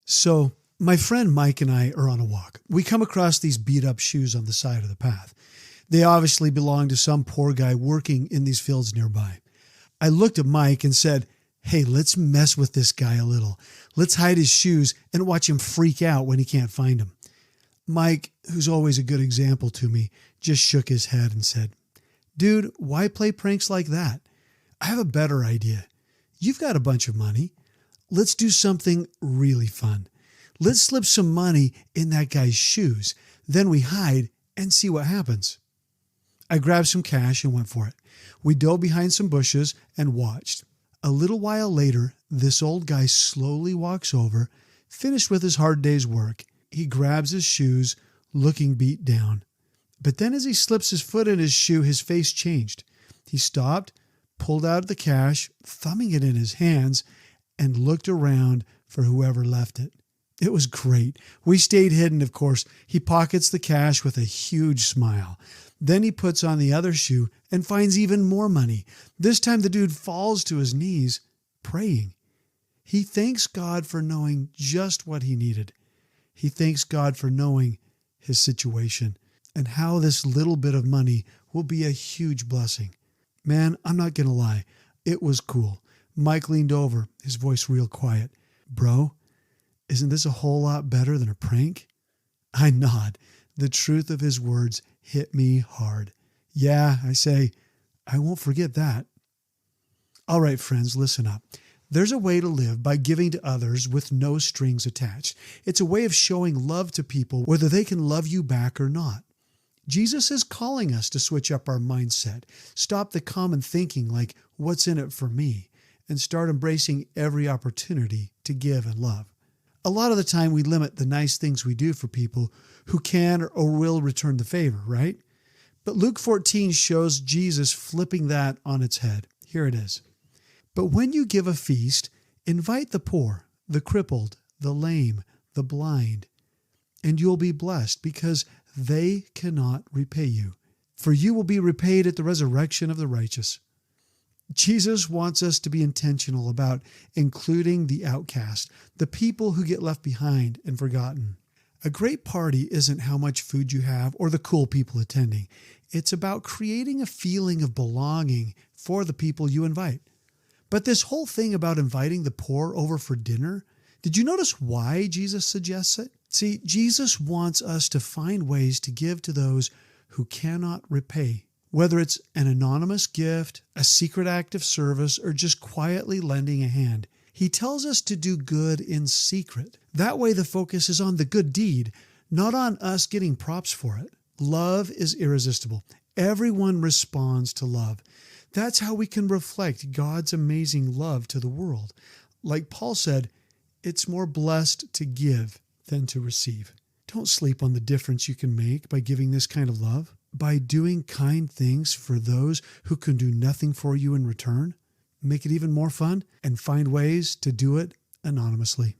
So my friend Mike and I are on a walk. We come across these beat up shoes on the side of the path. They obviously belong to some poor guy working in these fields nearby. I looked at Mike and said, "Hey, let's mess with this guy a little. Let's hide his shoes and watch him freak out when he can't find them." Mike, who's always a good example to me, just shook his head and said, "Dude, why play pranks like that? I have a better idea. You've got a bunch of money. Let's do something really fun. Let's slip some money in that guy's shoes. Then we hide and see what happens." I grabbed some cash and went for it. We dove behind some bushes and watched. A little while later, this old guy slowly walks over, finished with his hard day's work. He grabs his shoes, looking beat down. But then as he slips his foot in his shoe, his face changed. He stopped, pulled out the cash, thumbing it in his hands, and looked around for whoever left it. It was great. We stayed hidden, of course. He pockets the cash with a huge smile. Then he puts on the other shoe and finds even more money. This time the dude falls to his knees, praying. He thanks God for knowing just what he needed. He thanks God for knowing his situation and how this little bit of money will be a huge blessing. Man, I'm not going to lie. It was cool. Mike leaned over, his voice real quiet. "Bro, isn't this a whole lot better than a prank?" I nod. The truth of his words hit me hard. "Yeah," I say, "I won't forget that." All right, friends, listen up. There's a way to live by giving to others with no strings attached. It's a way of showing love to people, whether they can love you back or not. Jesus is calling us to switch up our mindset, stop the common thinking like, "What's in it for me?" and start embracing every opportunity to give and love. A lot of the time we limit the nice things we do for people who can or will return the favor, right? But Luke 14 shows Jesus flipping that on its head. Here it is. "But when you give a feast, invite the poor, the crippled, the lame, the blind, and you'll be blessed because they cannot repay you. For you will be repaid at the resurrection of the righteous." Jesus wants us to be intentional about including the outcast, the people who get left behind and forgotten. A great party isn't how much food you have or the cool people attending. It's about creating a feeling of belonging for the people you invite. But this whole thing about inviting the poor over for dinner, did you notice why Jesus suggests it? See, Jesus wants us to find ways to give to those who cannot repay. Whether it's an anonymous gift, a secret act of service, or just quietly lending a hand, he tells us to do good in secret. That way the focus is on the good deed, not on us getting props for it. Love is irresistible. Everyone responds to love. That's how we can reflect God's amazing love to the world. Like Paul said, it's more blessed to give than to receive. Don't sleep on the difference you can make by giving this kind of love. By doing kind things for those who can do nothing for you in return, make it even more fun and find ways to do it anonymously.